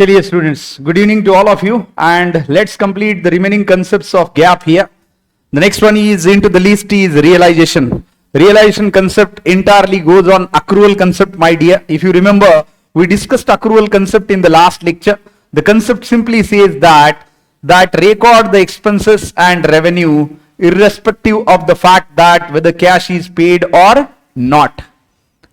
Dear students, good evening to all of you, and let's complete the remaining concepts of gap here. The next one is into the list is realization. Realization concept entirely goes on accrual concept, my dear. If you remember, we discussed accrual concept in the last lecture. The concept simply says that record the expenses and revenue irrespective of the fact that whether cash is paid or not.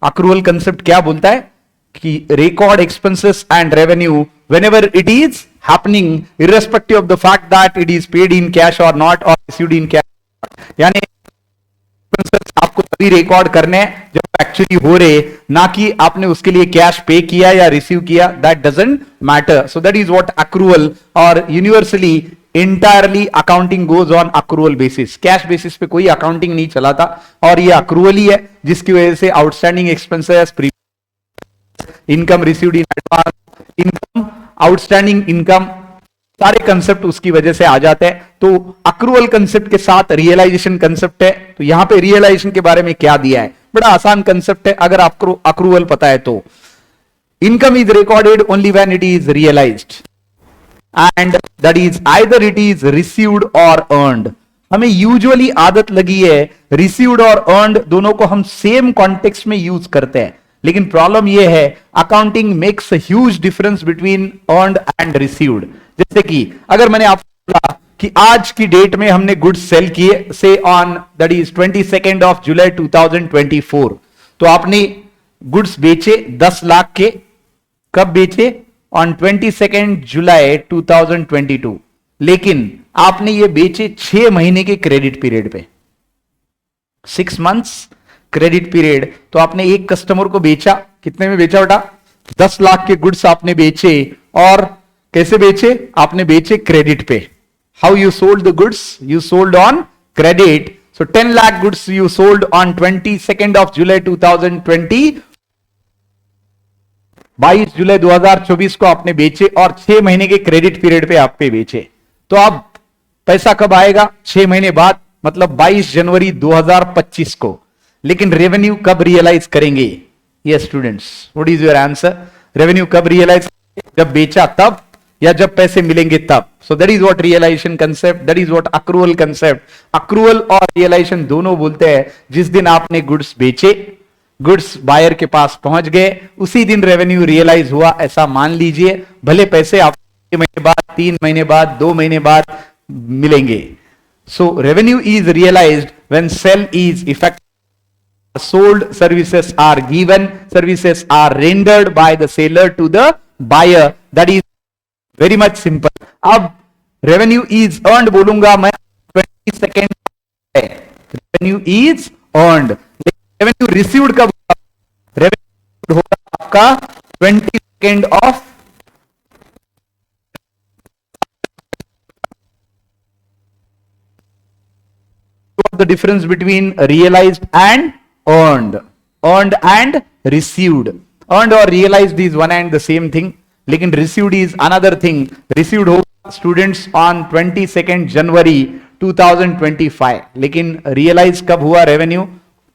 Accrual concept क्या बोलता है कि record expenses and revenue whenever it is happening irrespective of the fact that it is paid in cash or not or received in cash. यानी expenses आपको तभी record करने हैं जब एक्चुअली हो रहे, ना कि आपने उसके लिए कैश पे किया या रिसीव किया. That doesn't matter. So that is what accrual और universally entirely accounting goes on accrual basis. Cash basis पे कोई अकाउंटिंग नहीं चलाता और ये accrual ही है जिसकी वजह से outstanding expenses, income received in advance, income, outstanding income, सारे कंसेप्ट उसकी वजह से आ जाते हैं. तो अक्रूवल कंसेप्ट के साथ रियलाइजेशन कंसेप्ट है. तो यहां पे रियलाइजेशन के बारे में क्या दिया है, बड़ा आसान कंसेप्ट है अगर आपको अक्रूवल पता है तो. Income is recorded only when it is realised and that is either it is received और अर्न्ड. हमें यूजुअली आदत लगी है रिसीव्ड और अर्न्ड दोनों को हम सेम कॉन्टेक्स्ट में यूज करते हैं, लेकिन प्रॉब्लम यह है accounting makes a huge difference between earned and received. जैसे कि अगर मैंने आपको बोला कि आज की डेट में हमने गुड्स सेल किए से on that is 22 of July 2024, तो आपने गुड्स बेचे 10 लाख के. कब बेचे? ऑन 22 जुलाई 2022. लेकिन आपने ये बेचे 6 महीने के क्रेडिट पीरियड पे, 6 मंथ्स क्रेडिट पीरियड. तो आपने एक कस्टमर को बेचा, कितने में बेचा बेटा? 10 लाख के गुड्स आपने बेचे. और कैसे बेचे? आपने बेचे क्रेडिट पे. How you sold the goods? You sold on credit. So 10 lakh goods you sold on 22 of July 2020. 22 जुलाई 2024 को आपने बेचे और 6 महीने के क्रेडिट पीरियड पे आपने बेचे. तो अब पैसा कब आएगा? 6 महीने बाद, मतलब 22 जनवरी 2025 को. लेकिन रेवेन्यू कब रियलाइज करेंगे? Yes students, what is your answer? Revenue कब रियलाइज? जब बेचा तब, या जब पैसे मिलेंगे तब. So that is what realisation concept, that is what accrual concept. Accrual और रियलाइजेशन दोनों बोलते हैं जिस दिन आपने गुड्स बेचे, गुड्स बायर के पास पहुंच गए, उसी दिन रेवेन्यू रियलाइज हुआ ऐसा मान लीजिए. भले पैसे आप 6 महीने बाद, 3 महीने बाद, 2 महीने बाद मिलेंगे. So revenue is realised when sale is effect, sold, services are given, services are rendered by the seller to the buyer. That is very much simple. अब revenue is earned बोलूंगा मैं 22 revenue is earned. revenue received कब होगा? revenue होगा आपका 22 of the difference between realized and earned and received. Earned or realized is one and the same thing, लेकिन received is another thing. Received होगा students on 22 जनवरी 2025, लेकिन realized कब हुआ revenue?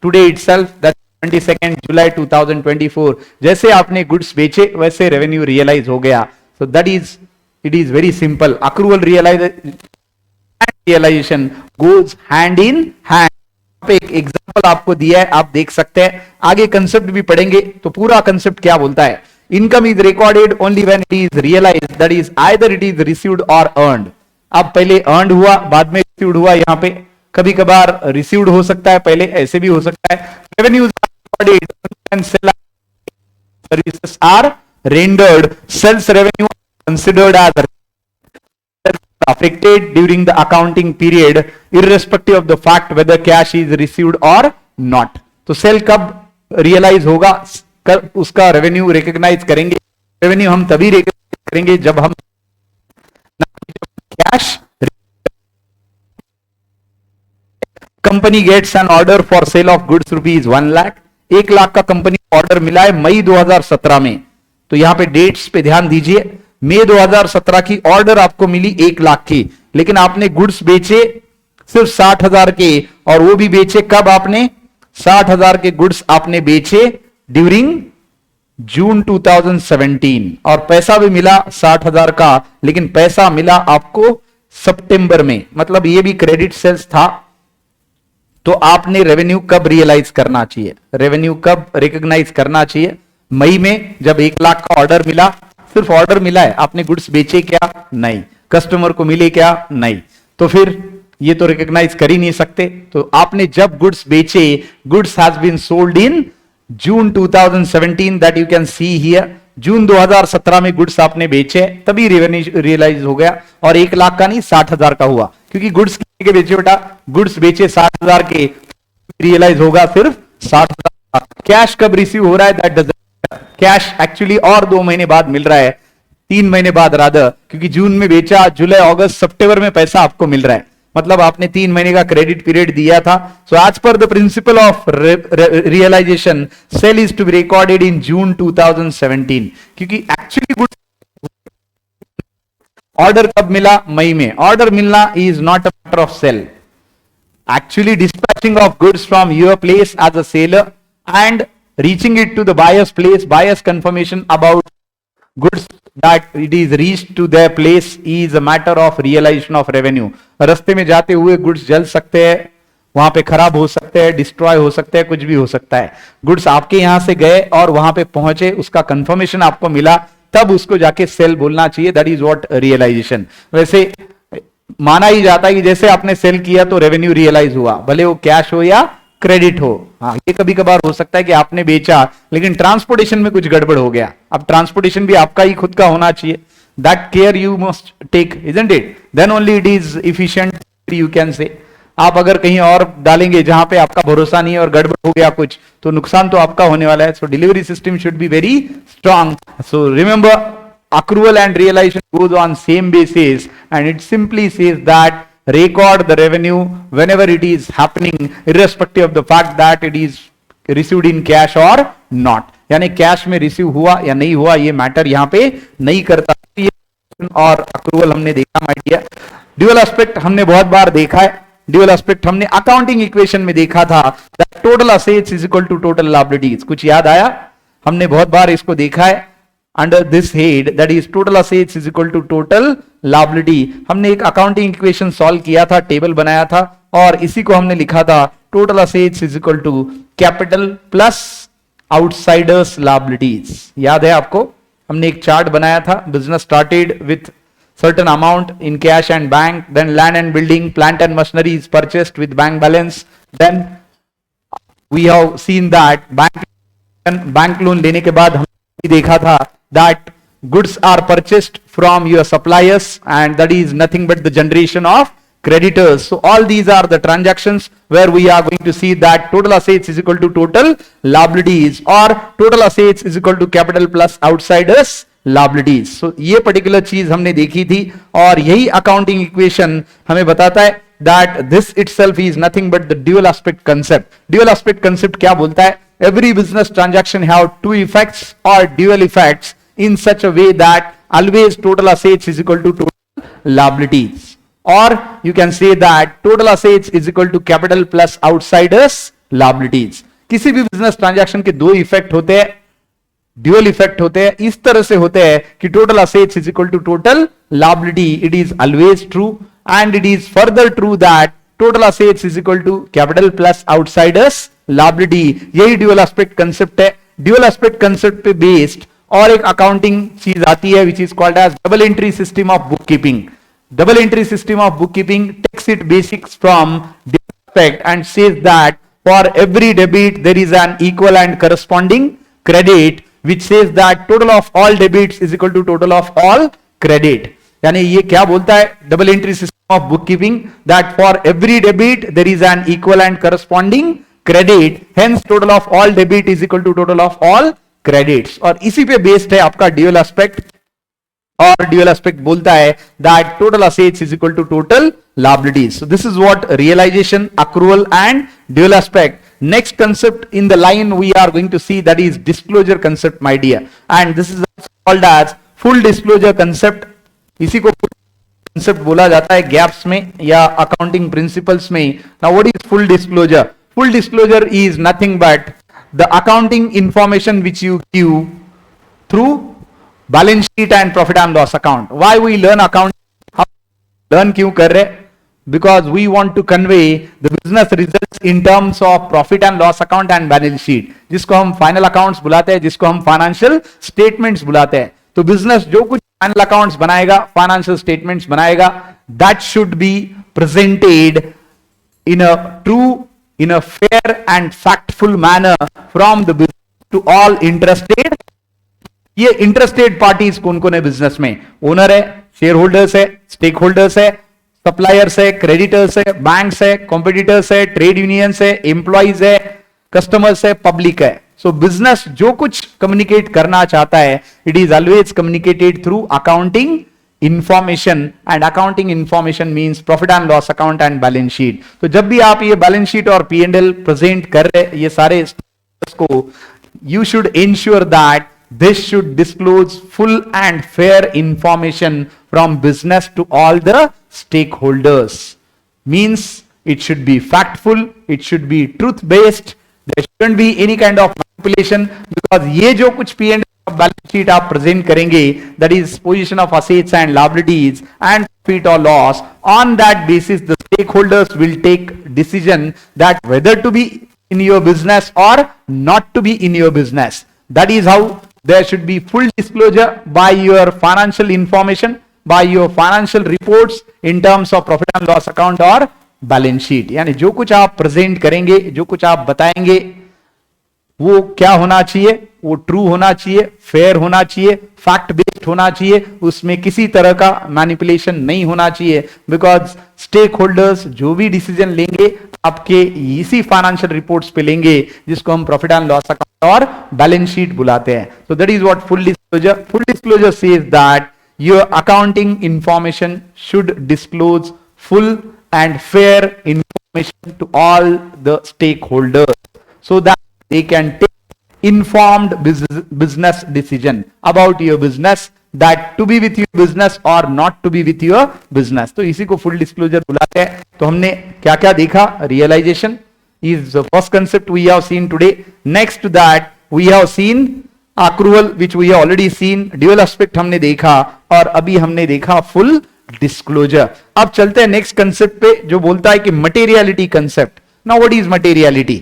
Today itself, that 22 जुलाई 2024. जैसे आपने goods बेचे वैसे revenue realise हो गया. So that is, it is very simple. Accrual realization goes hand in hand. एक एग्जांपल आपको दिया है, आप देख सकते हैं. आगे कंसेप्ट भी पढ़ेंगे तो पूरा कंसेप्ट क्या बोलता है. Income is recorded only when it is realised, that is either it is received और अर्न्ड. अब पहले अर्न्ड हुआ, बाद में रिसीव्ड हुआ. यहां पे कभी कभार रिसीव्ड हो सकता है, पहले ऐसे भी हो सकता है. Revenue recorded when services are rendered. Sales revenue considered as affected during the accounting period irrespective of the fact whether cash is received or not. तो सेल कब रियलाइज होगा, कब उसका रेवेन्यू रिकॉग्नाइज करेंगे? रेवेन्यू हम तभी रिकॉग्नाइज करेंगे जब हम cash. Company gets an order for sale of goods rupees 1 lakh. 1 lakh का कंपनी ऑर्डर मिला है मई 2017 में. तो यहां पे डेट्स पे ध्यान दीजिए. मई 2017 की ऑर्डर आपको मिली 1 लाख की, लेकिन आपने गुड्स बेचे सिर्फ 60,000 के, और वो भी बेचे कब? आपने 60,000 के गुड्स आपने बेचे ड्यूरिंग जून 2017 और पैसा भी मिला 60,000 का, लेकिन पैसा मिला आपको सितंबर में, मतलब ये भी क्रेडिट सेल्स था। तो आपने रेवेन्यू कब रियलाइज करना चाहिए, रेवेन्यू कब रिकॉग्नाइज करना चाहिए? मई में, जब 1 लाख का ऑर्डर मिला। सिर्फ ऑर्डर मिला है, आपने गुड्स बेचे क्या? नहीं। कस्टमर को मिले क्या? नहीं। तो फिर ये तो रिकॉग्नाइज कर ही नहीं सकते। तो आपने जब गुड्स बेचे, goods has been sold in June 2017, that you can see here. June 2017 में गुड्स आपने बेचे, तभी रेवेन्यू रियलाइज हो गया। और 1 लाख का नहीं, 60,000 का हुआ, क्योंकि गुड्स के बेचे बेटा, गुड्स बेचे 60,000 के, रियलाइज होगा सिर्फ 60,000। कैश कब रिसीव हो रहा है? दैट डजंट, कैश एक्चुअली और 2 महीने बाद मिल रहा है, 3 महीने बाद रादर, क्योंकि जून में बेचा, जुलाई, अगस्त, सितंबर में पैसा आपको मिल रहा है, मतलब आपने 3 महीने का क्रेडिट पीरियड दिया था। So as per the principle of realisation, sale is to be recorded in June 2017, क्योंकि एक्चुअली गुड्स ऑर्डर कब मिला? मई में। ऑर्डर मिलना is not a matter of sale, actually dispatching of goods from your place as a seller and reaching it to the buyer's place, buyer's confirmation about goods that it is reached to their place is a matter of realization of revenue. रास्ते में जाते हुए goods जल सकते हैं, वहां पे खराब हो सकते हैं, डिस्ट्रॉय हो सकते हैं, कुछ भी हो सकता है। गुड्स आपके यहां से गए और वहां पे पहुंचे, उसका कंफर्मेशन आपको मिला, तब उसको जाके सेल बोलना चाहिए। That is what realisation. वैसे माना ही जाता है कि जैसे आपने सेल किया तो रेवेन्यू रियलाइज हुआ, भले वो कैश हो या क्रेडिट हो। हाँ, ये कभी कभार हो सकता है कि आपने बेचा लेकिन ट्रांसपोर्टेशन में कुछ गड़बड़ हो गया। अब ट्रांसपोर्टेशन भी आपका ही खुद का होना चाहिए। That care you must take, isn't it? Then only it is efficient, you can say. आप अगर कहीं और डालेंगे जहां पे आपका भरोसा नहीं है और गड़बड़ हो गया कुछ, तो नुकसान तो आपका होने वाला है। So delivery system should be very strong. So remember, accrual and realization goes on same basis, and it simply says that record the revenue whenever it is happening, irrespective of the fact that it is received in cash or not. यानी cash में receive हुआ या नहीं हुआ, ये matter यहां पे नहीं करता। और अक्रूवल हमने देखा माय डियर। ड्यूअल एस्पेक्ट हमने बहुत बार देखा है। ड्यूअल एस्पेक्ट हमने अकाउंटिंग इक्वेशन में देखा था, that total assets is equal to total liabilities. कुछ याद आया? हमने बहुत बार इसको देखा है under this head, that is total assets is equal to total liability। हमने एक अकाउंटिंग इक्वेशन सॉल्व किया था, टेबल बनाया था, और इसी को हमने लिखा था total assets is equal to capital plus outsiders liabilities। याद है आपको? हमने एक चार्ट बनाया था। Business started with certain amount in cash and bank, then land and building, plant and machinery is purchased with bank balance, then we have seen that bank loan लेने के बाद हमने देखा था that goods are purchased from your suppliers, and that is nothing but the generation of creditors. So all these are the transactions where we are going to see that total assets is equal to total liabilities, or total assets is equal to capital plus outsiders liabilities. So ये particular चीज हमने देखी थी, और यही accounting equation हमें बताता है that this itself is nothing but the dual aspect concept. Dual aspect concept क्या बोलता है? Every business transaction have two effects or dual effects in such a way that always total assets is equal to total liabilities, or you can say that total assets is equal to capital plus outsiders liabilities. किसी भी business transaction के दो effect होते हैं, dual effect होते हैं। इस तरह से होते हैं कि total assets is equal to total liability, it is always true, and it is further true that total assets is equal to capital plus outsiders liability. यही ड्यूअल एस्पेक्ट कंसेप्ट है। ड्यूअल एस्पेक्ट कंसेप्ट पे based और एक accounting चीज आती है which is called as double entry system of book keeping. Double entry system of book keeping takes it basics from dual aspect and says that for every debit there is an equal and corresponding credit which says that total of all debits is equal to total of all credit। यानी ये क्या बोलता है double entry system of book keeping, that for every debit there is an equal and corresponding credit, hence total of all debit is equal to total of all credits. और इसी पे based है आपका ड्यूअल एस्पेक्ट, और dual aspect बोलता है that total assets is equal to total liabilities। So this is what realization, accrual and dual aspect. Next concept in the line we are going to see, that is disclosure concept my dear, and this is called as full disclosure concept। इसी को concept बोला जाता है gaps में या accounting principles में। Now what is full disclosure? Full disclosure is nothing but the accounting information which you give through balance sheet and profit and loss account. Why we learn account? Learn क्यों कर रहे? Because we want to convey the business results in terms of profit and loss account and balance sheet, जिसको हम final accounts बुलाते हैं, जिसको हम financial statements बुलाते हैं. तो business जो कुछ final accounts बनाएगा, financial statements बनाएगा, that should be presented in a true, in a fair and factful manner from the business to all interested. ये इंटरेस्टेड पार्टीज कौन कौन है बिजनेस में? ओनर है, शेयर होल्डर्स है, स्टेक होल्डर्स है, सप्लायर्स है, क्रेडिटर्स है, बैंक्स है, कॉम्पिटिटर्स है, ट्रेड यूनियंस है, एम्प्लॉइज है, कस्टमर्स है, पब्लिक है. सो बिजनेस जो कुछ कम्युनिकेट करना चाहता है, it is always communicated through accounting information, and accounting information means profit and loss account and balance sheet. तो जब भी आप ये बैलेंस शीट और P&L प्रेजेंट कर रहे ये सारे को, you should ensure that this should disclose full and fair information from business to all the stakeholders. Means it should be factful, it should be truth based, there shouldn't be any kind of manipulation, because ये जो कुछ P&L balance sheet आप present करेंगे, that is position of assets and liabilities and profit or loss, on that basis the stakeholders will take decision that whether to be in your business or not to be in your business. That is how there should be full disclosure by your financial information, by your financial reports in terms of profit and loss account or balance sheet. यानी जो कुछ आप present करेंगे, जो कुछ आप बताएंगे, वो क्या होना चाहिए? वो ट्रू होना चाहिए, फेयर होना चाहिए, फैक्ट बेस्ड होना चाहिए, उसमें किसी तरह का मैनिपुलेशन नहीं होना चाहिए. बिकॉज स्टेक होल्डर्स जो भी डिसीजन लेंगे आपके इसी फाइनेंशियल रिपोर्ट्स पे लेंगे, जिसको हम प्रॉफिट एंड लॉस अकाउंट और बैलेंस शीट बुलाते हैं. So that is what full disclosure. Full disclosure says that your accounting information should disclose full and fair information to all the stakeholders, so that they can take informed business decision about your business, that to be with your business or not to be with your business. तो इसी को full disclosure बुलाते हैं. तो हमने क्या क्या देखा? Realization is the first concept we have seen today. Next to that we have seen accrual, which we have already seen. Dual aspect हमने देखा, और अभी हमने देखा full disclosure. अब चलते हैं next concept पे, जो बोलता है कि materiality concept. Now what is materiality?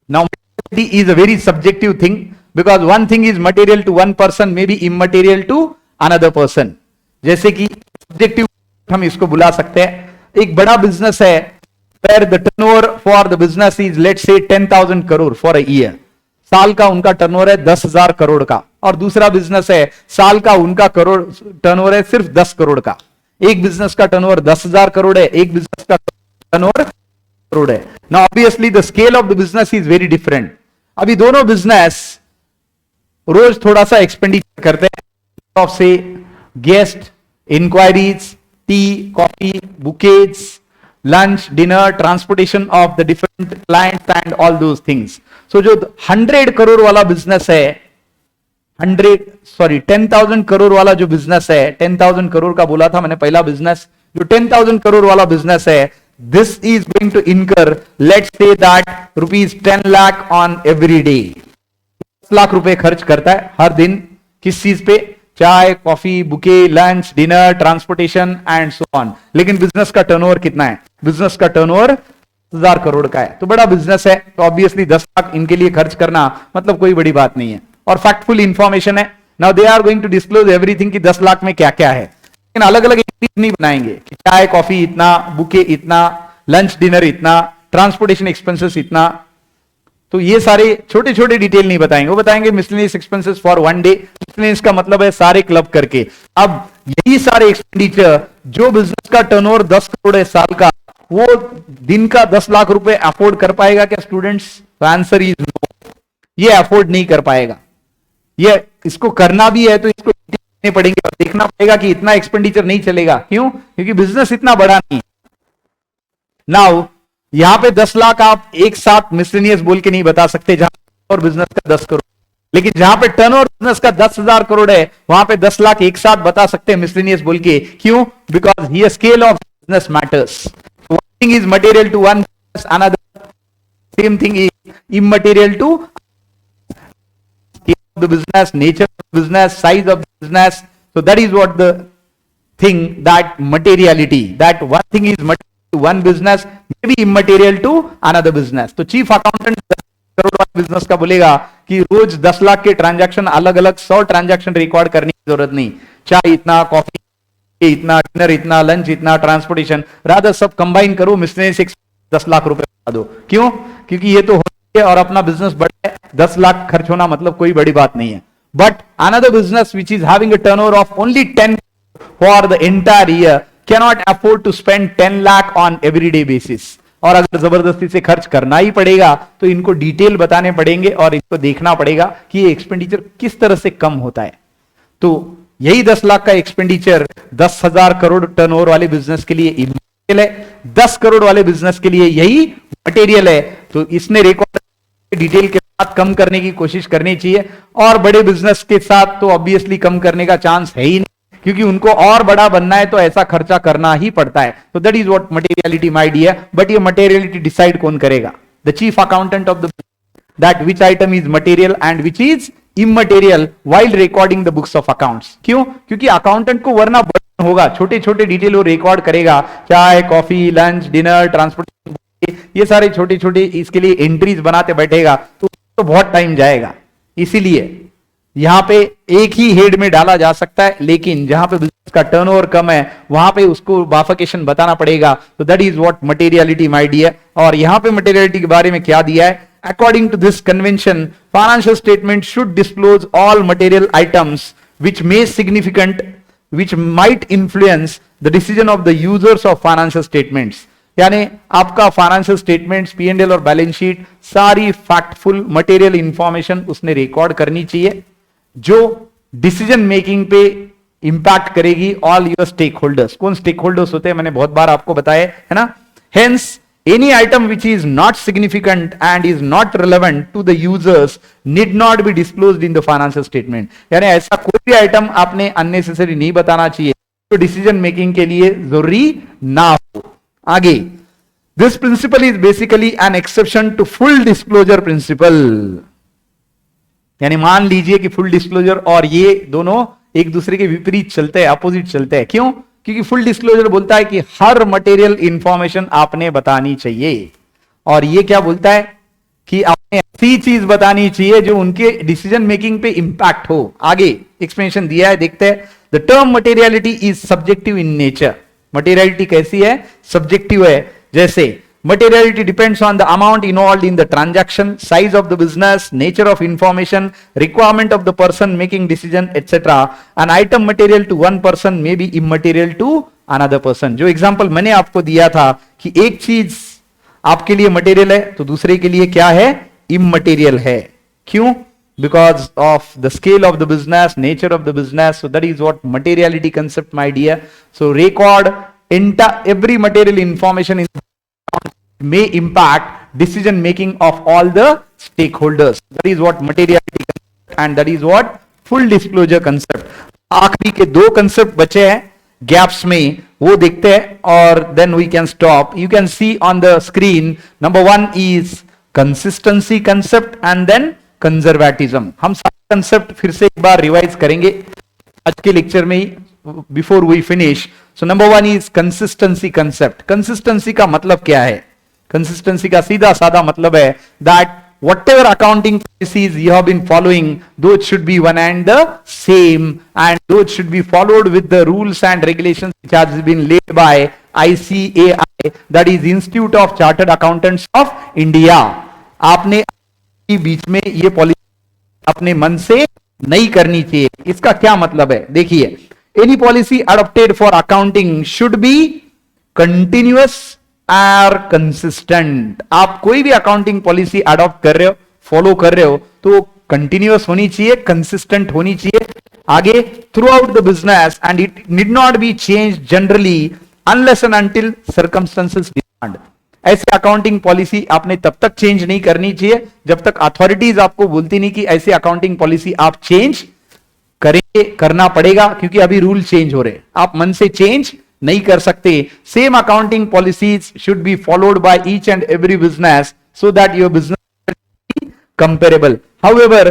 Now materiality is a very subjective thing, because one thing is material to one person may be immaterial to another person. जैसे कि subjective हम इसको बुला सकते हैं. एक बड़ा बिजनेस है where the turnover for the business is let's say 10,000 crore for a year. साल का उनका टर्नओवर है 10,000 करोड़ का. और दूसरा बिजनेस है साल का उनका करोड़ टर्नओवर है सिर्फ 10 करोड़ का. एक बिजनेस का टर्नओवर 10,000 करोड़ है, एक बिजनेस का टर्नओवर करोड़ है. Now obviously the scale of the business is very different. अभी दोनों बिजनेस रोज थोड़ा सा एक्सपेंडिचर करते हैं ऑफ से guest, inquiries, tea, coffee, bouquets, lunch, dinner, transportation of the different clients and all those things. So जो 100 करोड़ वाला बिजनेस है, 10,000 करोड़ वाला जो बिजनेस है, 10,000 करोड़ का बोला था मैंने पहला बिजनेस, जो 10,000 करोड़ वाला बिजनेस है, this is going to incur, let's say that rupees 10 lakh on every day. 10 lakh रुपए खर्च करता है हर दिन किस चीज पे? चाय, coffee, bouquet, lunch, dinner, transportation and so on. लेकिन बिजनेस का टर्नओवर कितना है? बिजनेस का टर्नओवर 10,000 करोड़ का है. तो बड़ा बिजनेस है, तो ऑब्वियसली 10 लाख इनके लिए खर्च करना मतलब कोई बड़ी बात नहीं है, और फैक्टफुल इंफॉर्मेशन है. Now they are going to disclose everything कि 10 लाख में क्या क्या है. लेकिन अलग अलग नहीं बनाएंगे कि चाय कॉफी इतना, बुके इतना, लंच डिनर इतना, ट्रांसपोर्टेशन एक्सपेंसेस इतना. तो ये सारे छोटे छोटे डिटेल नहीं बताएंगे, वो बताएंगे miscellaneous expenses for one day. Miscellaneous का मतलब है सारे क्लब करके. अब यही सारे एक्सपेंडिचर जो बिजनेस का टर्नओवर 10 करोड़ है साल का, वो दिन का 10 लाख रुपए अफोर्ड कर पाएगा क्या स्टूडेंट्स? Answer is no. ये अफोर्ड नहीं कर पाएगा. ये इसको करना भी है तो इसको पड़ेंगे और देखना पड़ेगा कि इतना एक्सपेंडिचर नहीं चलेगा. क्यों? क्योंकि बिजनेस इतना बड़ा नहीं. नाउ यहां पे 10 लाख आप एक साथ मिसलेनियस बोल के नहीं बता सकते जहां और बिजनेस का 10 करोड़. लेकिन जहां पे टर्नओवर बिजनेस का 10,000 करोड़ है, वहां पे 10 लाख एक साथ बता सकते हैं मिसलेनियस बोल के. क्यों? Because here scale of business matters. One thing is material to one business, another same thing is immaterial to the business, nature of the business, size of the business. So that is what the thing, that materiality, that one thing is material to one business may be immaterial to another business. तो chief accountant crore वाले business का बोलेगा कि रोज 10 लाख के transaction, अलग अलग 100 transaction record करने की जरूरत नहीं, चाय इतना, कॉफी इतना, डिनर इतना, लंच इतना, ट्रांसपोर्टेशन, रादर सब कंबाइन करो, मिसलेनियस 10 लाख रुपए बता दो। क्यों? क्योंकि ये तो होती है और अपना बिजनेस बड़ा है, 10 लाख खर्च होना मतलब कोई बड़ी बात नहीं है। But another business which is having a turnover of only 10 for the entire year cannot afford to spend 10 lakh on everyday basis। और अगर जबरदस्ती से खर्च करना ही पड़ेगा तो इनको डिटेल बताने पड़ेंगे और इनको देखना पड़ेगा कि ये एक्सपेंडिचर किस तरह से कम होता है। तो यही 10 लाख का एक्सपेंडिचर 10,000 करोड़ टर्नओवर वाले बिजनेस के लिए इमटेरियल है, 10 करोड़ वाले बिजनेस के लिए यही मटेरियल है। तो इसने रिकॉर्ड डिटेल के साथ कम करने की कोशिश करनी चाहिए, और बड़े बिजनेस के साथ तो ऑब्वियसली कम करने का चांस है ही नहीं, क्योंकि उनको और बड़ा बनना है तो ऐसा खर्चा करना ही पड़ता है। तो that is what materiality my dear. But ये मटेरियलिटी डिसाइड कौन करेगा? The chief accountant of the, that which item is material and which is immaterial while recording the books of accounts. क्यों? क्योंकि अकाउंटेंट को वरना बर्डन होगा, छोटे छोटे डिटेल वो रिकॉर्ड करेगा, चाय, कॉफी, लंच, डिनर, ट्रांसपोर्टेशन, ये सारे छोटे छोटे इसके लिए एंट्रीज बनाते बैठेगा तो बहुत टाइम जाएगा। इसीलिए यहां पे एक ही हेड में डाला जा सकता है, लेकिन जहां पे बिजनेस का टर्नओवर कम है वहां पे उसको बाफिकेशन बताना पड़ेगा। तो that is what materiality my dear. और यहां पे मटेरियलिटी के बारे में क्या दिया है? According to this convention, financial statement should disclose all material items which may significant which might influence the decision of the users of financial statements. यानी आपका फाइनेंशियल स्टेटमेंट्स, P&L और बैलेंस शीट, सारी फैक्टफुल मटेरियल इंफॉर्मेशन उसने record करनी चाहिए जो decision making पे impact करेगी ऑल योर स्टेक होल्डर्स। कौन स्टेक होल्डर्स होते हैं मैंने बहुत बार आपको बताया है ना। Hence any item which is not significant and is not relevant to the users need not be disclosed in the financial statement. यानी ऐसा कोई भी आइटम आपने अननेसेसरी नहीं बताना चाहिए तो डिसीजन मेकिंग के लिए जरूरी ना हो। आगे, this principle is basically an exception to full disclosure principle. यानी मान लीजिए कि फुल डिस्क्लोजर और ये दोनों एक दूसरे के विपरीत चलते हैं, अपोजिट चलते हैं। क्यों? क्योंकि फुल डिस्क्लोजर बोलता है कि हर मटेरियल इंफॉर्मेशन आपने बतानी चाहिए, और ये क्या बोलता है कि आपने ऐसी चीज बतानी चाहिए जो उनके डिसीजन मेकिंग पे इंपैक्ट हो। आगे एक्सप्लेनेशन दिया है, देखते हैं। The term materiality is subjective in nature. Materiality कैसी है? सब्जेक्टिव है। जैसे materiality depends on the amount involved in the transaction, size of the business, nature of information, requirement of the person making decision, etc. An item material to one person may be immaterial to another person। जो example मैंने आपको दिया था कि एक चीज आपके लिए मटेरियल है तो दूसरे के लिए क्या है? इमटेरियल है। क्यों? Because of the scale of the business, nature of the business. So that is what materiality concept, my dear. So record every material information in may impact decision making of all the stakeholders. That is what materiality concept and that is what full disclosure concept. आखिरी के दो concept बचे हैं gaps में, वो देखते हैं और then we can stop. You can see on the screen, number 1 is consistency concept and then conservatism. हम सारे कंसेप्ट फिर से एक बार रिवाइज करेंगे आज के लेक्चर में ही before we finish. So number 1 is consistency concept. Consistency का मतलब क्या है? कंसिस्टेंसी का सीधा साधा मतलब है that whatever accounting policies you have been following, those should be one and the same, and those should be followed with the rules and regulations which has been laid by ICAI, that is Institute of Chartered Accountants of India. आपने बीच में ये policy अपने मन से नहीं करनी चाहिए। इसका क्या मतलब है? देखिए, any policy adopted for accounting should be continuous or consistent. आप कोई भी अकाउंटिंग पॉलिसी अडॉप्ट कर रहे हो, फॉलो कर रहे हो, तो कंटिन्यूअस होनी चाहिए, कंसिस्टेंट होनी चाहिए। आगे, through out the business and it need not B change generally unless and until circumstances demand. ऐसी अकाउंटिंग पॉलिसी आपने तब तक चेंज नहीं करनी चाहिए जब तक अथॉरिटीज आपको बोलती नहीं कि ऐसी अकाउंटिंग पॉलिसी आप चेंज करेंगे, करना पड़ेगा क्योंकि अभी रूल चेंज हो रहे। आप मन से चेंज नहीं कर सकते। Same accounting policies should be followed by each and every business so that your business comparable. However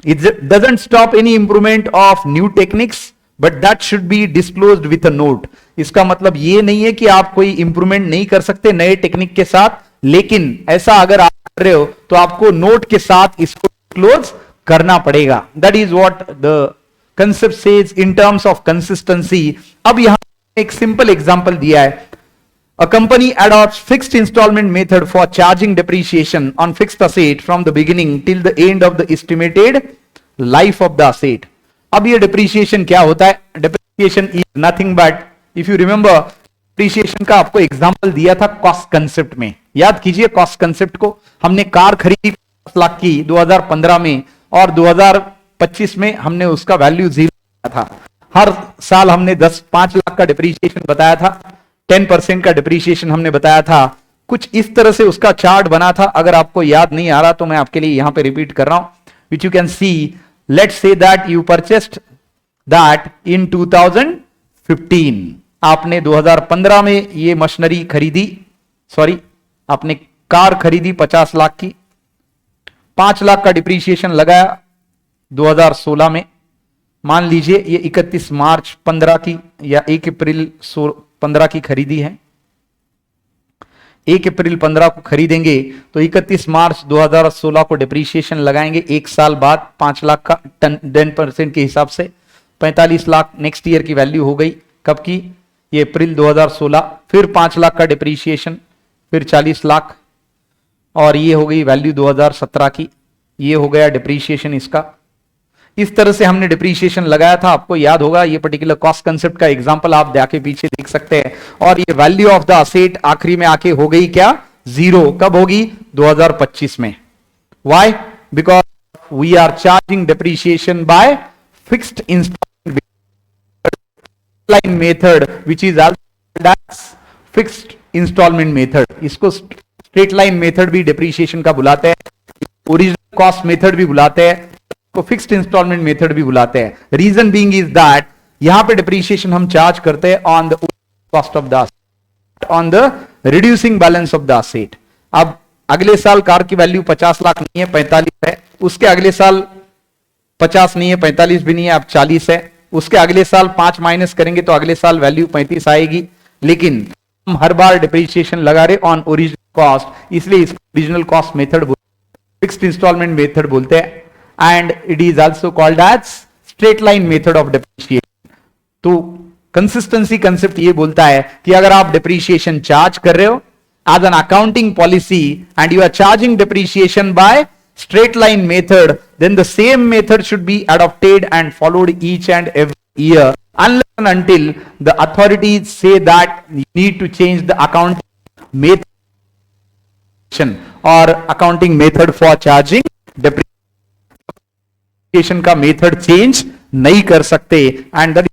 It doesn't stop any improvement of new techniques, but that should be disclosed with a note. इसका मतलब ये नहीं है कि आप कोई improvement नहीं कर सकते नए टेक्निक के साथ, लेकिन ऐसा अगर आप कर रहे हो तो आपको नोट के साथ इसको डिस्क्लोज करना पड़ेगा. That is what the concept says in terms of consistency. अब यहां एक सिंपल एग्जांपल दिया है. A company adopts fixed installment method for charging depreciation on fixed asset from the beginning till the end of the estimated life of the asset. अब ये depreciation क्या होता है? Depreciation is nothing but, if you remember, depreciation का आपको example दिया था cost concept में. याद कीजिए कॉस्ट कंसेप्ट को. हमने कार खरीदी 50 लाख की 2015 में, और 2025 में हमने उसका वैल्यू 0 था. हर साल हमने 5 लाख का डिप्रीशिएशन बताया था, 10% का डिप्रीशिएशन हमने बताया था. कुछ इस तरह से उसका चार्ट बना था. अगर आपको याद नहीं आ रहा तो मैं आपके लिए यहां पे रिपीट कर रहा हूं, which you can C. Let's say that you purchased that in 2015. आपने 2015 में ये मशीनरी खरीदी, सॉरी आपने कार खरीदी 50 लाख की, 5 लाख का डिप्रीशिएशन लगाया 2016 में. मान लीजिए ये 31 मार्च 15 की या 1 अप्रैल 15 की खरीदी है. 1 अप्रैल 15 को खरीदेंगे तो 31 मार्च 2016 को डिप्रीशिएशन लगाएंगे. एक साल बाद 5 लाख का 10% के हिसाब से 45 लाख नेक्स्ट ईयर की वैल्यू हो गई. कब की? ये अप्रैल 2016. फिर 5 लाख का डिप्रीशिएशन, फिर 40 लाख, और ये हो गई वैल्यू 2017 की. ये हो गया डिप्रीशिएशन इसका. इस तरह से हमने डिप्रीशिएशन लगाया था. आपको याद होगा ये पर्टिकुलर कॉस्ट कंसेप्ट का एग्जांपल आप आके पीछे देख सकते हैं. और ये वैल्यू ऑफ द असेट आखिरी में आके हो गई क्या? 0. कब होगी? 2025 में. Why? Because we are charging depreciation by fixed instalment method which is fixed instalment method. इसको स्ट्रेट लाइन मेथड भी डिप्रीशिएशन का बुलाते हैं, ओरिजिनल कॉस्ट मेथड भी बुलाते हैं, को फिक्स्ड इंस्टॉलमेंट मेथड भी बुलाते हैं. रीजन बीइंग इज दैट यहां पे डिप्रीशिएशन हम चार्ज करते हैं on the cost of the asset, on the reducing balance of the asset. अब अगले साल कार की वैल्यू 50 लाख नहीं है, 45 है. उसके अगले साल 50 नहीं है, 45 भी नहीं है, अब 40 है. उसके अगले साल 5 माइनस करेंगे तो अगले साल वैल्यू 35 आएगी. लेकिन हम हर बार डिप्रीशिएशन लगा रहे ऑन ओरिजिनल कॉस्ट, इसलिए इसको original cost method, fixed instalment method बोलते हैं. And it is also called as straight line method of depreciation. तो कंसिस्टेंसी कंसेप्ट ये बोलता है कि अगर आप डिप्रीशिएशन चार्ज कर रहे हो as an accounting policy and you are charging depreciation by straight line method, then the same method should be adopted and followed each and every year unless and until the authorities say that you need to change the accounting method or accounting method for charging depreciation. का method change नहीं कर सकते. And that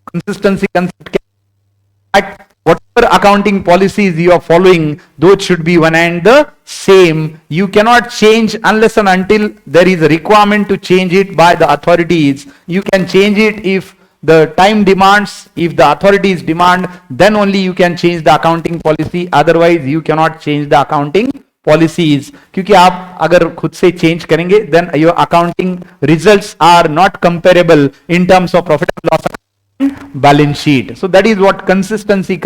consistency concept whatever accounting policies you are following, those should be one and the same. You cannot change unless and until there is a requirement to change it by the authorities. You can change it if the time demands, if the authorities demand, then only you can change the accounting policy. Otherwise you cannot change the accounting policies. क्योंकि आप अगर खुद से change करेंगे then your accounting results are not comparable in terms of profit and loss account balance sheet. So that is what consistency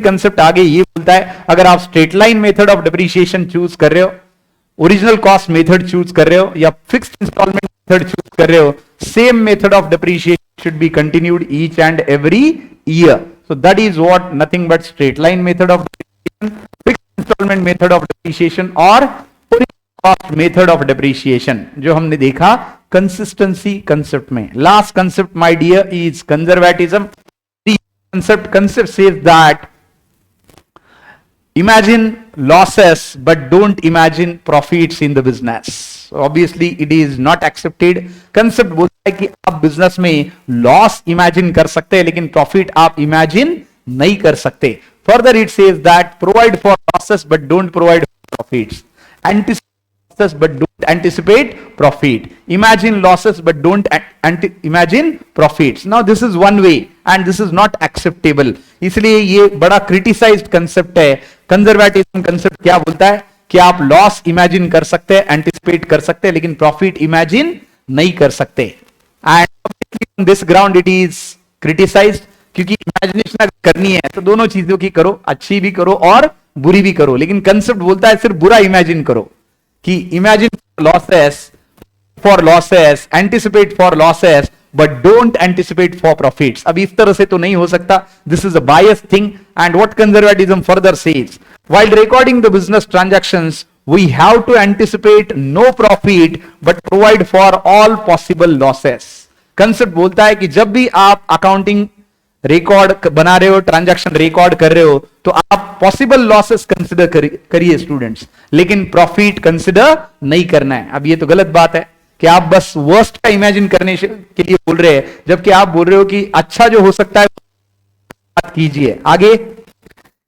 concept आगे ये बोलता है. अगर आप straight line method of depreciation choose कर रहे हो, ओरिजिनल कॉस्ट मेथड चूज कर रहे हो, या फिक्स्ड इंस्टॉलमेंट मेथड चूज कर रहे हो, same method of depreciation should be continued each and every year. So that is what nothing but straight line method of depreciation, fixed instalment method of depreciation और cost method of depreciation जो हमने देखा consistency concept में. Last concept my dear is conservatism. concept says that imagine losses but don't imagine profits in the business. So obviously it is not accepted. Concept बोलता है कि आप business में loss imagine कर सकते हैं लेकिन प्रॉफिट आप इमेजिन नहीं कर सकते. Further it says that provide for losses but don't provide profits. Anticipate losses but don't anticipate profit. Imagine losses but don't imagine profits. Now this is one way and this is not acceptable. इसलिए ये बड़ा criticised concept है. Conservatism concept क्या बोलता है कि आप loss imagine कर सकते हैं, एंटिसिपेट कर सकते हैं, लेकिन प्रॉफिट इमेजिन नहीं कर सकते। And this ground it is criticised, क्योंकि इमेजिनेशन अगर करनी है तो दोनों चीजों की करो, अच्छी भी करो और बुरी भी करो, लेकिन कंसेप्ट बोलता है सिर्फ बुरा इमेजिन करो, कि imagine losses, anticipate for losses, but don't anticipate for profits. अब इस तरह से तो नहीं हो सकता, this is a bias thing. And what conservatism further says, while recording the business transactions we have to anticipate no profit but provide for all possible losses। Concept बोलता है कि जब भी आप अकाउंटिंग रिकॉर्ड बना रहे हो, ट्रांजैक्शन रिकॉर्ड कर रहे हो, तो आप पॉसिबल लॉसेस कंसिडर करिए स्टूडेंट्स, लेकिन प्रॉफिट कंसिडर नहीं करना है। अब ये तो गलत बात है कि आप बस वर्स्ट का इमेजिन करने के लिए बोल रहे हैं, जबकि आप बोल रहे हो कि अच्छा जो हो सकता है बात कीजिए। आगे,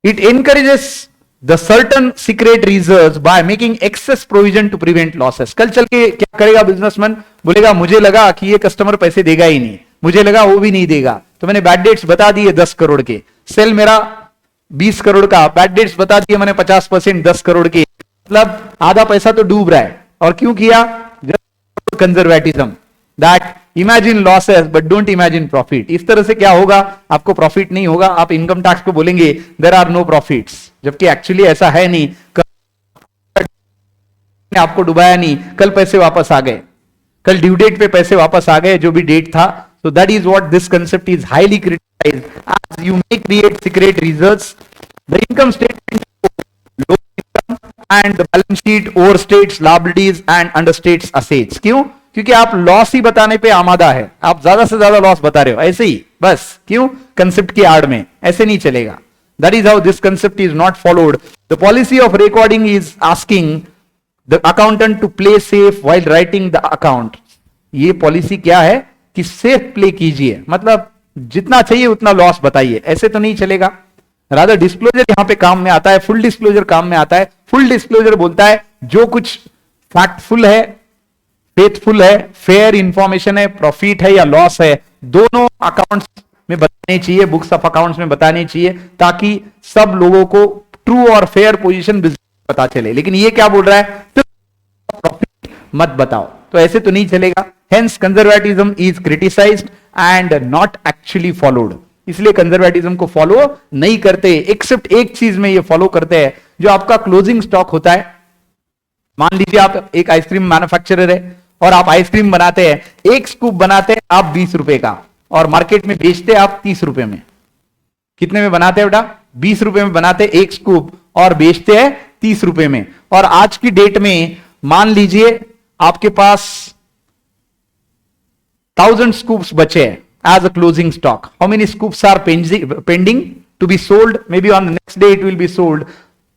it encourages the certain secret reserves by making excess provision to prevent losses. कल चल के क्या करेगा बिजनेसमैन, बोलेगा मुझे लगा कि ये कस्टमर पैसे देगा ही नहीं, मुझे लगा वो भी नहीं देगा, तो मैंने बैड डेट्स बता दिए 10 करोड़ के, सेल मेरा 20 करोड़ का, बैड डेट्स बता दिए मैंने 50% 10 करोड़ के, मतलब आधा पैसा तो डूब रहा है। और क्यों किया? Conservatism, that imagine losses but don't imagine profit. इस तरह से क्या होगा, आपको प्रॉफिट नहीं होगा, आप इनकम टैक्स को बोलेंगे देयर आर नो प्रॉफिट्स, जबकि एक्चुअली ऐसा है नहीं, आपको डुबाया नहीं, कल पैसे वापस आ गए, कल ड्यू डेट पे पैसे वापस आ गए जो भी डेट था। So that is what this concept is highly criticized, as you may create secret reserves. The income statement low income and the balance sheet overstates liabilities and understates assets। क्यों? क्योंकि आप लॉस ही बताने पे आमादा है, आप ज्यादा से ज्यादा लॉस बता रहे हो ऐसे ही बस। क्यों? कंसेप्ट की आड़ में, ऐसे नहीं चलेगा। That is how this concept is not followed. The policy of recording is asking the accountant to play safe while writing the account। ये पॉलिसी क्या है कि सेफ प्ले कीजिए, मतलब जितना चाहिए उतना लॉस बताइए, ऐसे तो नहीं चलेगा। रादर डिस्क्लोजर यहां पे काम में आता है, फुल डिस्क्लोजर काम में आता है। फुल डिस्क्लोजर बोलता है जो कुछ फैक्टफुल है, फेथफुल है, फेयर इंफॉर्मेशन है, प्रॉफिट है या लॉस है, दोनों अकाउंट्स में बताने चाहिए, बुक्स ऑफ अकाउंट्स में बताने चाहिए, ताकि सब लोगों को ट्रू और फेयर पोजीशन बिजनेस पता चले। लेकिन ये क्या बोल रहा है, प्रॉफिट मत बताओ, तो ऐसे तो नहीं चलेगा। Hence conservatism is criticized and not actually followed। इसलिए कंजर्वेटिज्म को फॉलो नहीं करते, एक्सेप्ट एक चीज में ये फॉलो करते हैं, जो आपका क्लोजिंग स्टॉक होता है। मान लीजिए आप एक आइसक्रीम मैन्युफैक्चरर है और आप आइसक्रीम बनाते हैं, एक स्कूप बनाते हैं आप 20 रुपए का और मार्केट में बेचते आप 30 रुपए में। कितने में बनाते हैं बेटा? 20 रुपए में बनाते एक स्कूप और बेचते हैं 30 रुपए में। और आज की डेट में मान लीजिए आपके पास 1000 scoops बचे as a closing stock. How many scoops are pending to be sold? Maybe on the next day it will be sold.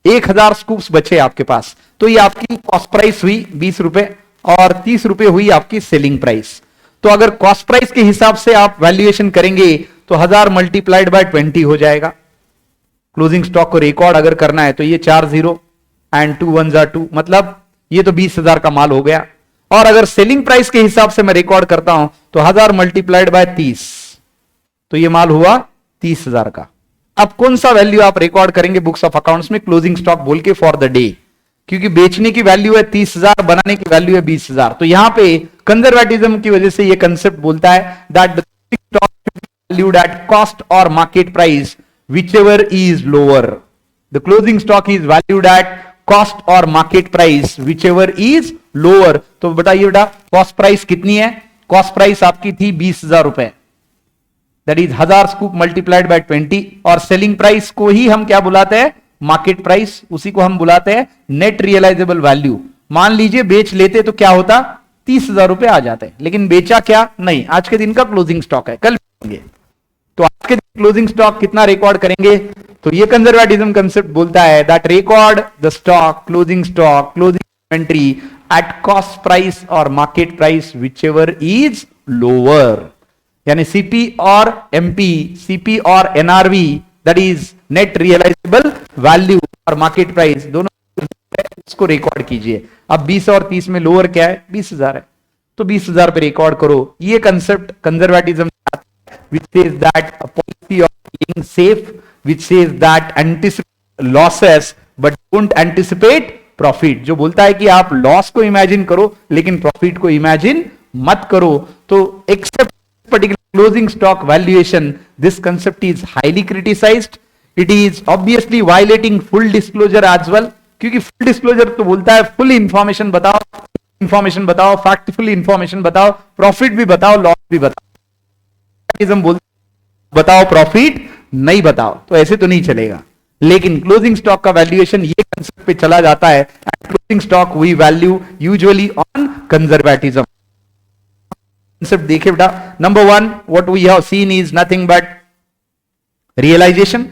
1000 scoops बचे आपके पास, तो ये आपकी कॉस्ट प्राइस हुई 20 रुपए और 30 रुपए हुई आपकी सेलिंग प्राइस। तो अगर कॉस्ट प्राइस के हिसाब से आप वैल्यूएशन करेंगे तो 1000 मल्टीप्लाइड बाय 20 हो जाएगा। क्लोजिंग स्टॉक को रिकॉर्ड अगर करना है तो ये 4 0 एंड 2 1 2, मतलब ये तो 20,000 का माल हो गया। और अगर सेलिंग प्राइस के हिसाब से मैं रिकॉर्ड करता हूं तो 1000 मल्टीप्लाइड बाय 30, तो ये माल हुआ 30,000 का। अब कौन सा वैल्यू आप रिकॉर्ड करेंगे बुक्स ऑफ अकाउंट्स में क्लोजिंग स्टॉक बोल के फॉर द डे? क्योंकि बेचने की वैल्यू है 30,000, बनाने की वैल्यू है 20,000। तो यहां पे कंजर्वेटिज्म की वजह से ये कंसेप्ट बोलता है that the stock valued at cost और market price whichever is lower. The closing stock is valued at cost और market price whichever is lower. तो बताइए बेटा कॉस्ट प्राइस कितनी है? कॉस्ट प्राइस आपकी थी 20,000 रुपए, that is 1000 scoop multiplied by 20। और सेलिंग प्राइस को ही हम क्या बुलाते हैं? Market price. उसी को हम बुलाते हैं नेट रियलाइजेबल वैल्यू। मान लीजिए बेच लेते तो क्या होता? 30,000 रुपए आ जाते, लेकिन बेचा क्या? नहीं, आज के दिन का क्लोजिंग स्टॉक है, कल बेचेंगे। तो आज के दिन क्लोजिंग स्टॉक कितना रिकॉर्ड करेंगे? तो ये कंजर्वेटिज्म कंसेप्ट बोलता है that record the stock, closing inventory at cost price और market price whichever is lower. यानी सीपी और एमपी, सीपी और NRV, that is net realisable value और मार्केट प्राइस, दोनों इसको रिकॉर्ड कीजिए। अब 20 और 30 में लोअर क्या है? 20,000 है, तो 20,000 पे रिकॉर्ड करो। ये concept conservatism which says that a policy of being safe, which says that anticipate losses but don't anticipate profit, जो बोलता है कि आप लॉस को इमेजिन करो लेकिन प्रॉफिट को इमेजिन मत करो. तो accept particular closing stock valuation, this concept is highly criticized. It is obviously violating full disclosure as well, क्योंकि full disclosure तो बोलता है full information बताओ, factful information बताओ, profit भी बताओ, loss भी बताओ. बताओ प्रॉफिट नहीं बताओ, तो ऐसे तो नहीं चलेगा. लेकिन क्लोजिंग स्टॉक का वैल्यूएशन ये कंसेप्ट पे चला जाता है. Closing stock we value usually on conservatism. Concept देखिए बेटा, number one what we have seen is nothing but realisation.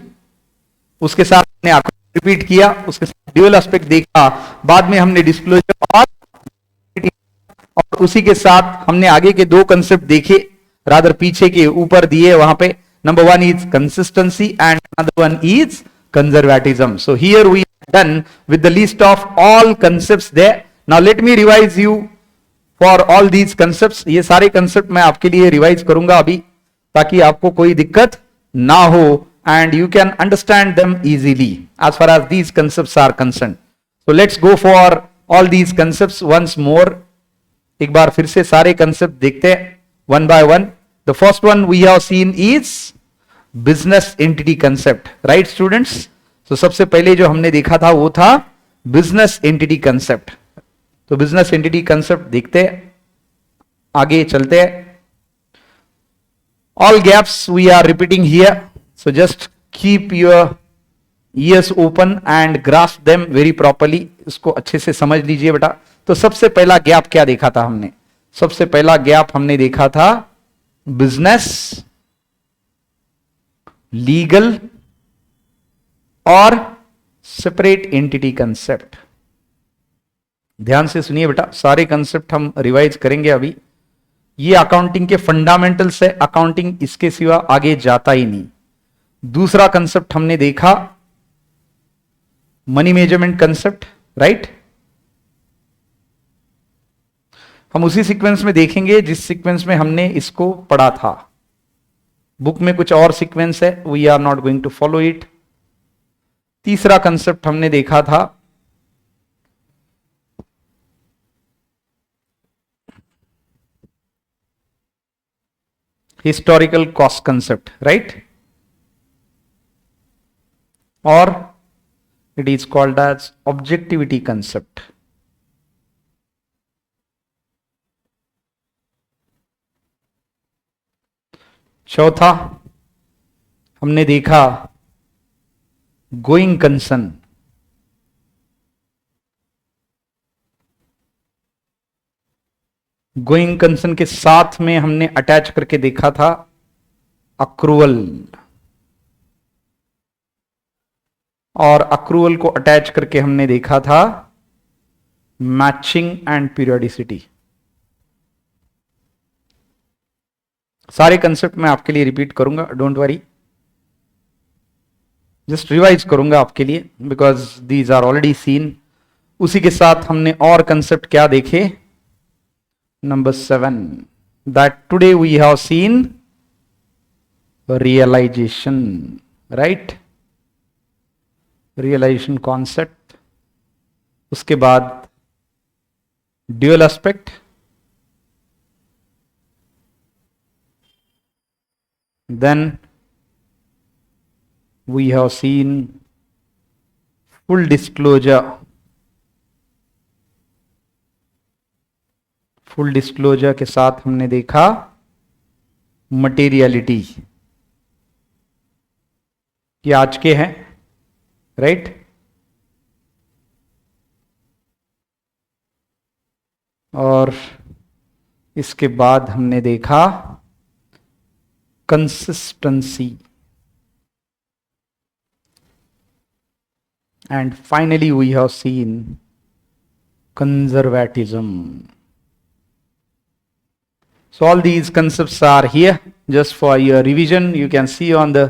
उसके साथ हमने रिपीट किया, उसके साथ ड्यूअल एस्पेक्ट देखा, बाद में हमने डिस्क्लोजर और उसी के साथ हमने आगे के दो कंसेप्ट देखे, रादर पीछे के ऊपर दिए वहां पे. Number one is consistency and another one is conservatism. So here we done with the list of all concepts there. Now let me revise you for all these concepts. ये सारे concept मैं आपके लिए रिवाइज करूंगा अभी, ताकि आपको कोई दिक्कत ना हो and you can understand them easily as far as these concepts are concern. So let's go for all these concepts once more. एक बार फिर से सारे कंसेप्ट देखते हैं one by one. The first one we have seen is business entity concept, right students. तो सबसे पहले जो हमने देखा था वो था बिजनेस एंटिटी कंसेप्ट. तो बिजनेस एंटिटी कंसेप्ट देखते हैं, आगे चलते हैं. All gaps we are repeating here, so just keep your ears open and grasp them very properly. इसको अच्छे से समझ लीजिए बेटा. तो सबसे पहला गैप क्या देखा था हमने? सबसे पहला गैप हमने देखा था बिजनेस, लीगल और सेपरेट एंटिटी कंसेप्ट. ध्यान से सुनिए बेटा, सारे कंसेप्ट हम रिवाइज करेंगे अभी. ये अकाउंटिंग के फंडामेंटल्स है, अकाउंटिंग इसके सिवा आगे जाता ही नहीं. दूसरा कंसेप्ट हमने देखा मनी मेजरमेंट कंसेप्ट, राइट. हम उसी सीक्वेंस में देखेंगे जिस सीक्वेंस में हमने इसको पढ़ा था. बुक में कुछ और सीक्वेंस है, we are not going to follow it. तीसरा कंसेप्ट हमने देखा था हिस्टोरिकल कॉस्ट कंसेप्ट, राइट. और it is called as objectivity concept. चौथा हमने देखा गोइंग कंसर्न. गोइंग कंसर्न के साथ में हमने अटैच करके देखा था अक्रूवल, और अक्रूवल को अटैच करके हमने देखा था मैचिंग एंड पीरियोडिसिटी. सारे कंसेप्ट मैं आपके लिए रिपीट करूंगा, डोंट वरी, जस्ट रिवाइज करूंगा आपके लिए because these are already seen. उसी के साथ हमने और कंसेप्ट क्या देखे? Number 7, that today we have seen realisation, right. Realisation concept, उसके बाद dual aspect, then we have seen full disclosure. Full disclosure के साथ हमने देखा मटेरियलिटी, कि आज के हैं, राइट. और इसके बाद हमने देखा consistency, and finally we have seen conservatism. So all these concepts are here just for your revision. You can see on the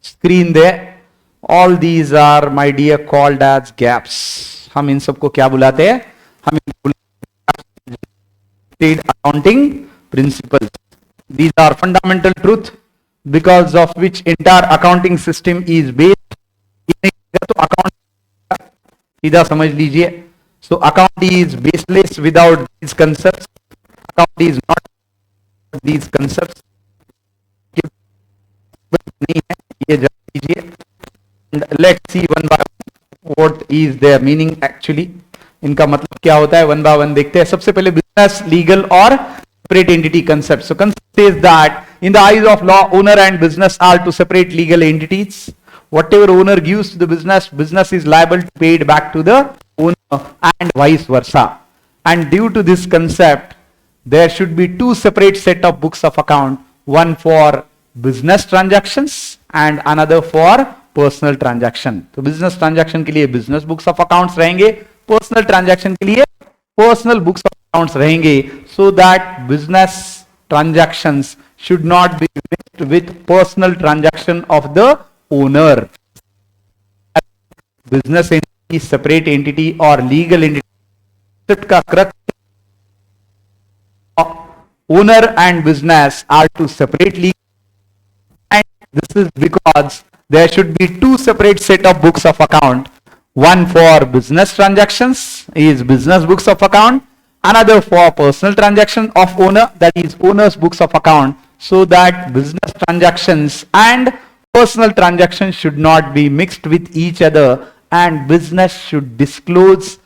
screen there. All these are, my dear, called as gaps. हम इन सबको क्या बुलाते हैं? हम accounting principles. These are fundamental truth because of which entire accounting system is based. तो account सीधा समझ लीजिए. So account is baseless without these concepts. Account is not these concepts. नहीं है, ये जान लीजिए. And let's see one by one what is their meaning actually. इनका मतलब क्या होता है, वन बाय वन देखते हैं. सबसे पहले बिजनेस, लीगल और separate entity concept. So concept says that in the eyes of law, owner and business are two separate legal entities. Whatever owner gives to the business, business is liable to pay it back to the owner and vice versa. And due to this concept, there should be two separate set of books of account, one for business transactions and another for personal transaction. तो business transaction के लिए business books of accounts रहेंगे, personal transaction के लिए personal books of accounts रहेंगे, so that business transactions should not be mixed with personal transaction of the owner. Business entity, separate entity or legal entity. Concept का crux, owner and business are two separate legal, and this is because there should be two separate set of books of account. One for business transactions is business books of account, another for personal transaction of owner, that is owner's books of account, so that business transactions and personal transactions should not be mixed with each other, and business should disclose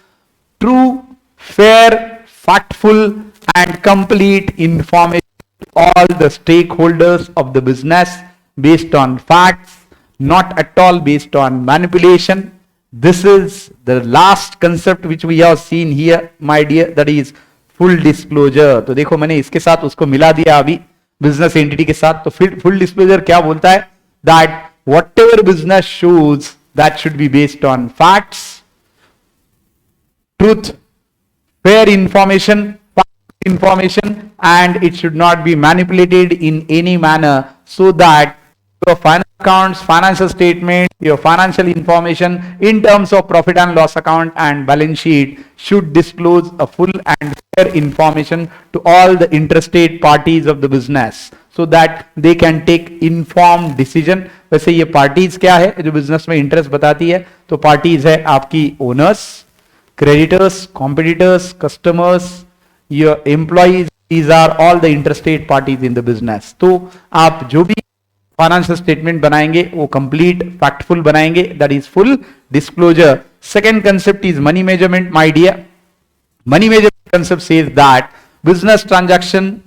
true, fair, factful and complete information to all the stakeholders of the business based on facts, not at all based on manipulation. This is the last concept which we have seen here, my dear, that is full disclosure. तो देखो मैंने इसके साथ उसको मिला दिया अभी business entity के साथ. तो फुल डिस्क्लोजर क्या बोलता है, that whatever business shows, that should be based on facts, truth, fair information, and it should not be manipulated in any manner, so that your financial accounts, financial statement, your financial information in terms of profit and loss account and balance sheet should disclose a full and fair information to all the interested parties of the business, so that they can take informed decision. वैसे ये parties क्या है जो business में interest बताती है, तो parties है आपकी owners, creditors, competitors, customers, your employees. These are all the interested parties in the business. तो आप जो भी फाइनेंशियल स्टेटमेंट बनाएंगे वो कंप्लीट फैक्टफुल बनाएंगे, that is full disclosure. Second concept is money measurement, my dear. Money measurement concept says that business transaction,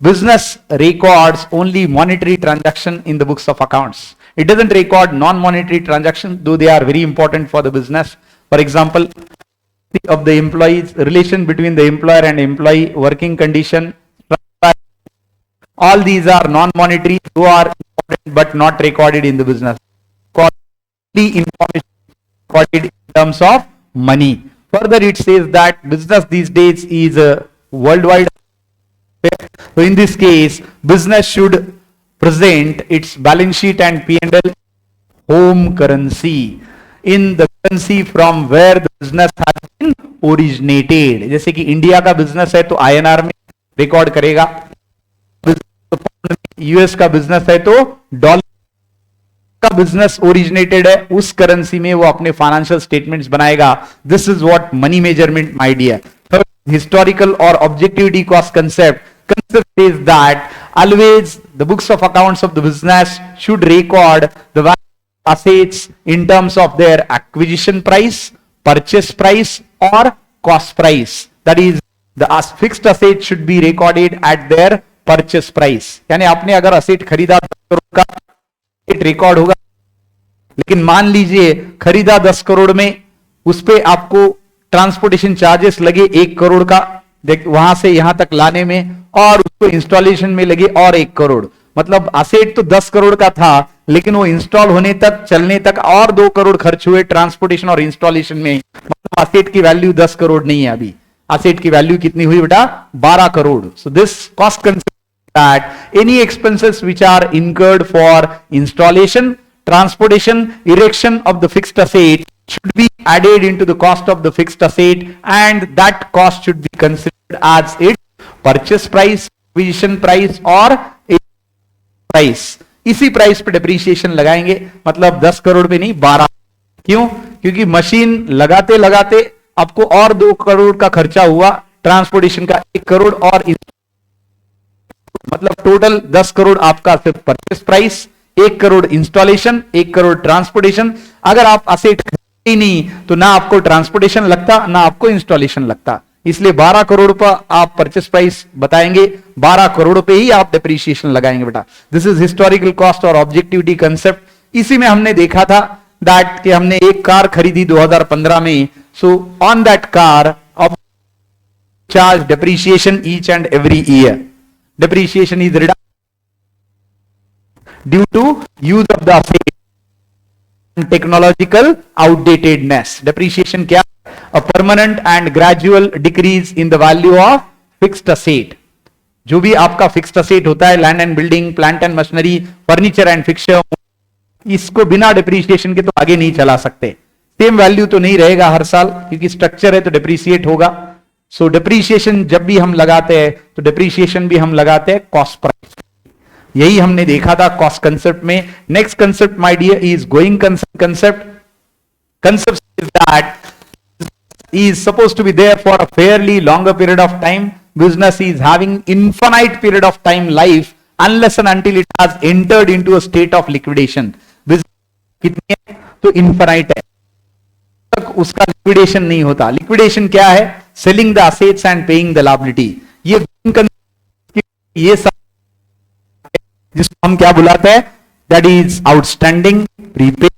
business records only monetary transaction in the books of accounts. It doesn't record non-monetary transaction, though they are very important for the business. For example, of the employees, relation between the employer and employee, working condition, all these are non-monetary, who are important but not recorded in the business. The information recorded in terms of money. Further, it says that business these days is a worldwide. So in this case, business should present its balance sheet and P&L home currency, in the currency from where the business has been originated. जैसे कि India का business है तो INR में record करेगा, US का business है तो डॉलर का बिजनेस ओरिजिनेटेड है, उस करेंसी में वो अपने फाइनेंशियल स्टेटमेंट्स बनाएगा. This is what money measurement, my dear. Historical और objectivity cost concept. Concept says that always the books of accounts of the business should record the assets in terms of their acquisition price, purchase price or cost price. That is, the fixed asset should be recorded at their purchase price. यानी आपने अगर asset खरीदा 10 करोड़ का, it record होगा. लेकिन मान लीजिए खरीदा 10 करोड़ में, उस पे आपको ट्रांसपोर्टेशन चार्जेस लगे 1 करोड़ का, वहां से यहां तक लाने में, और उसको इंस्टॉलेशन में लगे और 1 करोड़. मतलब असेट तो 10 करोड़ का था, लेकिन वो इंस्टॉल होने तक, चलने तक और 2 करोड़ खर्च हुए ट्रांसपोर्टेशन और इंस्टॉलेशन में. मतलब असेट की वैल्यू 10 करोड़ नहीं है, अभी असेट की वैल्यू कितनी हुई बेटा, 12 crore. So this cost concept that any expenses which are incurred for installation, transportation, erection of the fixed asset should be added into the cost of the fixed asset, and that cost should be considered as its purchase price, acquisition price or price. इसी price पे depreciation लगाएंगे. मतलब 10 करोड़ पे नहीं, 12. क्यों? क्योंकि machine लगाते लगाते आपको और 2 करोड़ का खर्चा हुआ, ट्रांसपोर्टेशन का 1 करोड़, और मतलब टोटल 10 करोड़ आपका सिर्फ purchase price, 1 crore installation, 1 crore transportation. अगर आप असेट खरीदते ही नहीं तो ना आपको ट्रांसपोर्टेशन लगता ना आपको इंस्टॉलेशन लगता, इसलिए 12 करोड़ पर आप परचेस प्राइस बताएंगे, 12 करोड़ पे ही आप डिप्रीशिएशन लगाएंगे बेटा। दिस इज हिस्टोरिकल कॉस्ट और ऑब्जेक्टिविटी कंसेप्ट। इसी में हमने देखा था दैट कि हमने एक कार खरीदी 2015 में, so on that car charge depreciation each and every year. Depreciation is reduction due to use of the technological outdatedness. Depreciation क्या? A permanent and gradual decrease in the value of fixed asset। जो भी आपका fixed asset होता है, land and building, plant and machinery, furniture and fixture, इसको बिना depreciation के तो आगे नहीं चला सकते। सेम वैल्यू तो नहीं रहेगा हर साल, क्योंकि स्ट्रक्चर है तो डिप्रीशिएट होगा। सो डिप्रीशिएशन जब भी हम लगाते हैं तो डिप्रीशिएशन भी हम लगाते हैं कॉस्ट प्राइस। यही हमने देखा था कॉस्ट कंसेप्ट में। Next concept my dear is going concept. Concept is that is supposed to be there for a fairly longer period of time. Business is having infinite period of time life unless and until it has entered into a state of liquidation। Business कितनी है? तो infinite है, तक उसका liquidation नहीं होता। Liquidation क्या है? Selling the assets and paying the liability. ये सब जिसको हम क्या बुलाते हैं? That is outstanding, prepaid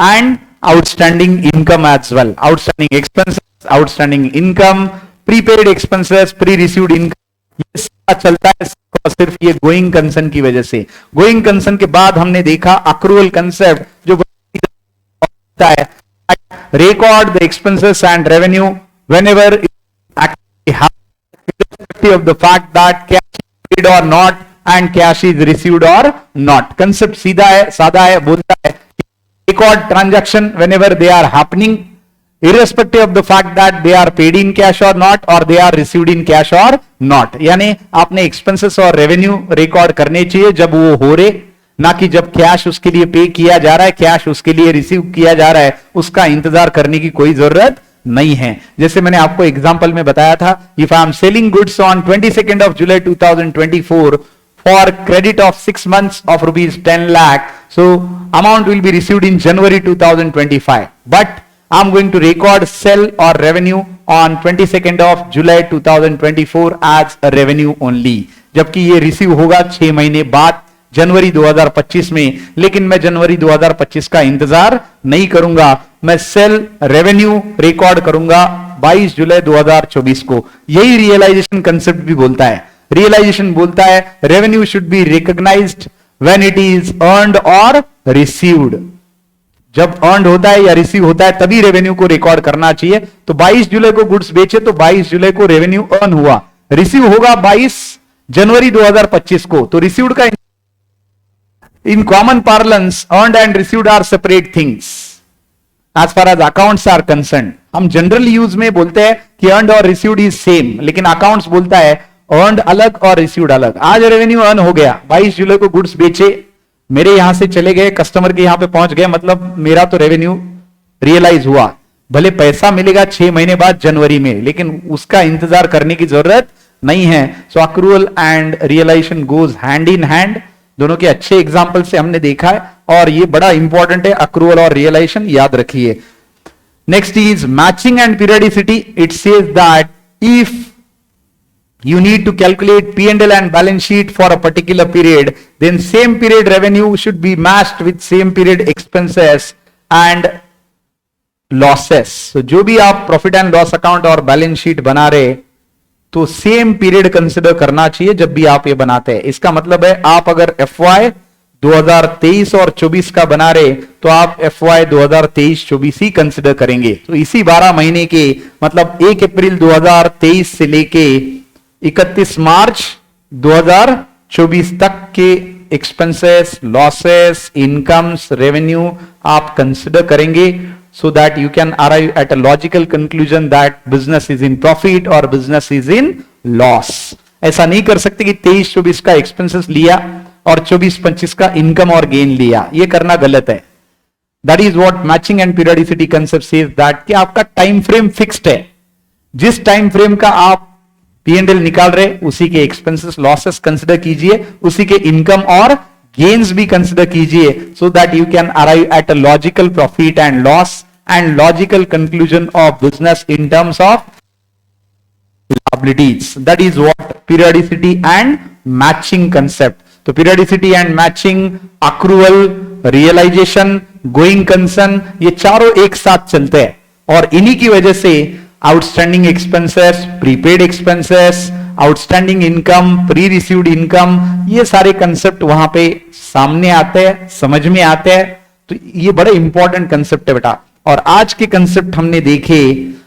and outstanding income as well। outstanding expenses, outstanding income, prepaid expenses, pre-received income, ये सब चलता है सिर्फ ये गोइंग कंसर्न की वजह से। गोइंग कंसर्न के बाद हमने देखा अक्रूवल कंसेप्ट, जो होता है record the expenses and revenue whenever irrespective of the fact that cash is paid or not and cash is received or not। Concept सीधा है, सादा है, बोलता है record transaction whenever they are happening irrespective of the fact that they are paid in cash or not or they are received in cash or not। यानी आपने expenses और revenue record करने चाहिए जब वो हो रहे, ना कि जब कैश उसके लिए पे किया जा रहा है, कैश उसके लिए रिसीव किया जा रहा है, उसका इंतजार करने की कोई जरूरत नहीं है। जैसे मैंने आपको एग्जांपल में बताया था, if I am selling goods on 22nd of July 2024 for credit of 6 months of rupees 10 lakh, so amount will be received in January 2025, but I'm going to record sell or revenue on 22nd of July 2024 as a revenue only। जबकि ये receive होगा 6 महीने बाद जनवरी 2025 में, लेकिन मैं जनवरी 2025 का इंतजार नहीं करूंगा, मैं सेल रेवेन्यू रिकॉर्ड करूंगा 22 जुलाई 2024 को। यही रियलाइजेशन कंसेप्ट भी बोलता है। रियलाइजेशन बोलता है revenue should be recognised when it is earned और रिसीव्ड। जब अर्नड होता है या रिसीव होता है तभी रेवेन्यू को रिकॉर्ड करना चाहिए। तो 22 जुलाई को गुड्स बेचे तो 22 जुलाई को रेवेन्यू अर्न हुआ, रिसीव होगा 22 जनवरी 2025 को, तो रिसीव्ड का in common parlance earned and received are separate things as far as accounts are concern. हम जनरल यूज में बोलते हैं कि अर्नड और रिसीव्ड इज सेम, लेकिन अकाउंट्स बोलता है अर्नड अलग और रिसीव्ड अलग। आज रेवेन्यू अर्न हो गया, 22 जुलाई को गुड्स बेचे, मेरे यहां से चले गए, कस्टमर के यहां पे पहुंच गए, मतलब मेरा तो रेवेन्यू रियलाइज हुआ। भले पैसा मिलेगा 6 महीने बाद जनवरी में, लेकिन उसका इंतजार करने की जरूरत नहीं है। So accrual and realisation goes hand in hand. दोनों के अच्छे एग्जांपल से हमने देखा है, और ये बड़ा इंपॉर्टेंट है, अक्रूवल और रियलाइजेशन याद रखिए। Next is matching and periodicity. It says that if you need to calculate P&L and balance sheet for a particular period, then same period revenue should be matched with same period expenses and losses। so जो भी आप profit and loss account और balance sheet बना रहे तो same period consider करना चाहिए जब भी आप ये बनाते हैं। इसका मतलब है आप अगर FY 2023 और 24 का बना रहे तो आप FY 2023-24 ही कंसिडर करेंगे। तो इसी 12 महीने के मतलब 1 अप्रैल 2023 से लेके 31 मार्च 2024 तक के एक्सपेंसेस, लॉसेस, इनकम्स, रेवेन्यू आप कंसिडर करेंगे, so that you can arrive at a logical conclusion that business is in profit और बिजनेस इज इन लॉस। ऐसा नहीं कर सकते कि 23-24 का एक्सपेंसेस लिया और 24-25 का इनकम और गेन लिया, ये करना गलत है। That is what matching and periodicity concept says that कि आपका टाइम फ्रेम फिक्स्ड है, जिस टाइम फ्रेम का आप P&L निकाल रहे उसी के एक्सपेंसेस लॉसेस कंसिडर कीजिए, उसी के इनकम और गेन्स भी कंसिडर कीजिए, so that you can arrive at a logical profit and loss and logical conclusion of business in terms of liabilities. That is what periodicity and matching concept. तो periodicity and matching, accrual, realization, going concern, ये चारों एक साथ चलते हैं और इन्हीं की वजह से outstanding expenses, prepaid expenses, outstanding income, pre received income, ये सारे कंसेप्ट वहां पे सामने आते हैं, समझ में आते हैं। तो ये बड़े इंपॉर्टेंट कंसेप्ट है बेटा। और आज के कंसेप्ट हमने देखे,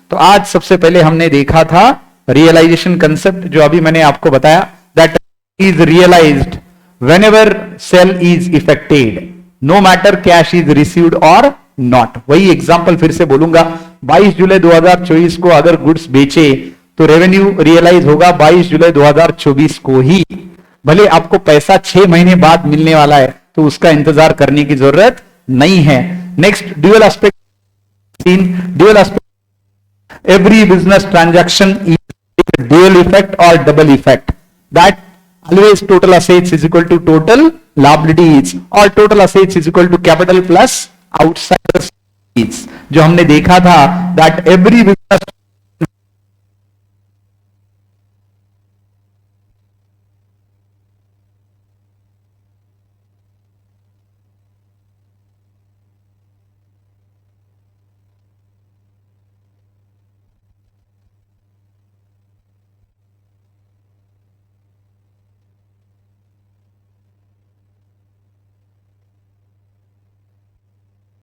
तो आज सबसे पहले हमने देखा था रियलाइजेशन कंसेप्ट, जो अभी मैंने आपको बताया, that is realised whenever sale is effected, no matter cash is received और नॉट। वही एग्जांपल फिर से बोलूंगा, 22 जुलाई 2024 को अगर गुड्स बेचे तो रेवेन्यू रियलाइज होगा 22 जुलाई 2024 को ही, भले आपको पैसा 6 महीने बाद मिलने वाला है तो उसका इंतजार करने की जरूरत नहीं है। Next, dual aspect, dual aspect, every business transaction is dual effect or double effect, that always total assets is equal to total liabilities or total assets is equal to capital plus outside assets, जो हमने देखा था that every business